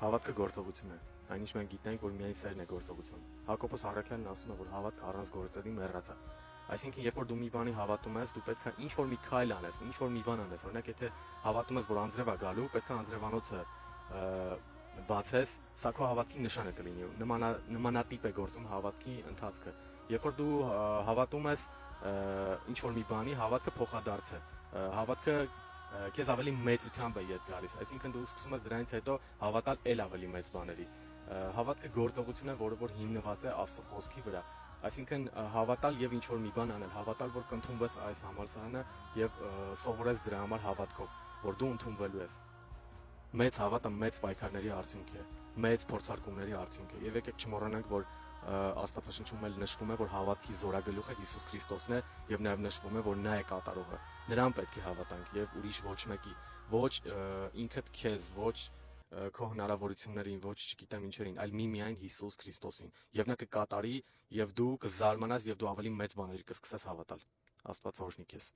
Հավատքը գործողություն է։ Այնինչ մենք գիտենք, որ միայն սերն է գործողություն։ Հակոբոս Առաքյալն ասում է, որ հավատքը առանց գործերի մեռած է։ Այսինքն, երբ որ դու մի բանի հավատում ես, դու պետք է ինչ-որ մի քայլ անես, ինչ-որ մի բան անես։ Օրինակ, եթե հավատում ես, որ անձրև է գալու, պետք է անձրևանոցը բացես, սա քո հավատքի նշանը կլինի։ Նմանատիպ է գործում հավատքի ընթացքը։ Երբ որ դու հավատում ես ինչ-որ մի բանի, հավատքը փոխադարձ է։ Հավատքը քեզ ավելի մեծությամբ է յետ գալիս, այսինքն դու սկսում ես դրանից հետո հավատալ էլ ավելի մեծ բաների։ Հավատքը գործողություն է, որը որ հիմնված է Աստծո խոսքի վրա, այսինքն հավատալ եւ ինչ որ մի բան անել, հավատալ, որ կընդունվես այս համալսարանը եւ սովորես դրա համար հավատքով, որ դու ընդունվելու ես։ Մեծ հավատը մեծ պայքարների արդյունք է, մեծ փորձարկումների արդյունք է եւ եկեք չմոռանանք, որ Աստվածաշնչում էլ նշվում է, որ հավատքի զորագլուխը Հիսուս Քրիստոսն է եւ նաեւ նշվում է, որ նա է կատարողը։ Նրան պետք է հավատանք եւ ուրիշ ոչ մեկի, ոչ ինքդ քեզ, ոչ քո հնարավորություններին, ոչ չգիտեմ ինչերին, այլ միայն Հիսուս Քրիստոսին։ Եվ նա կկատարի եւ դու կզարմանաս եւ դու ավելի մեծ բաների կսկսես հավատալ։ Աստված օրհնի քեզ։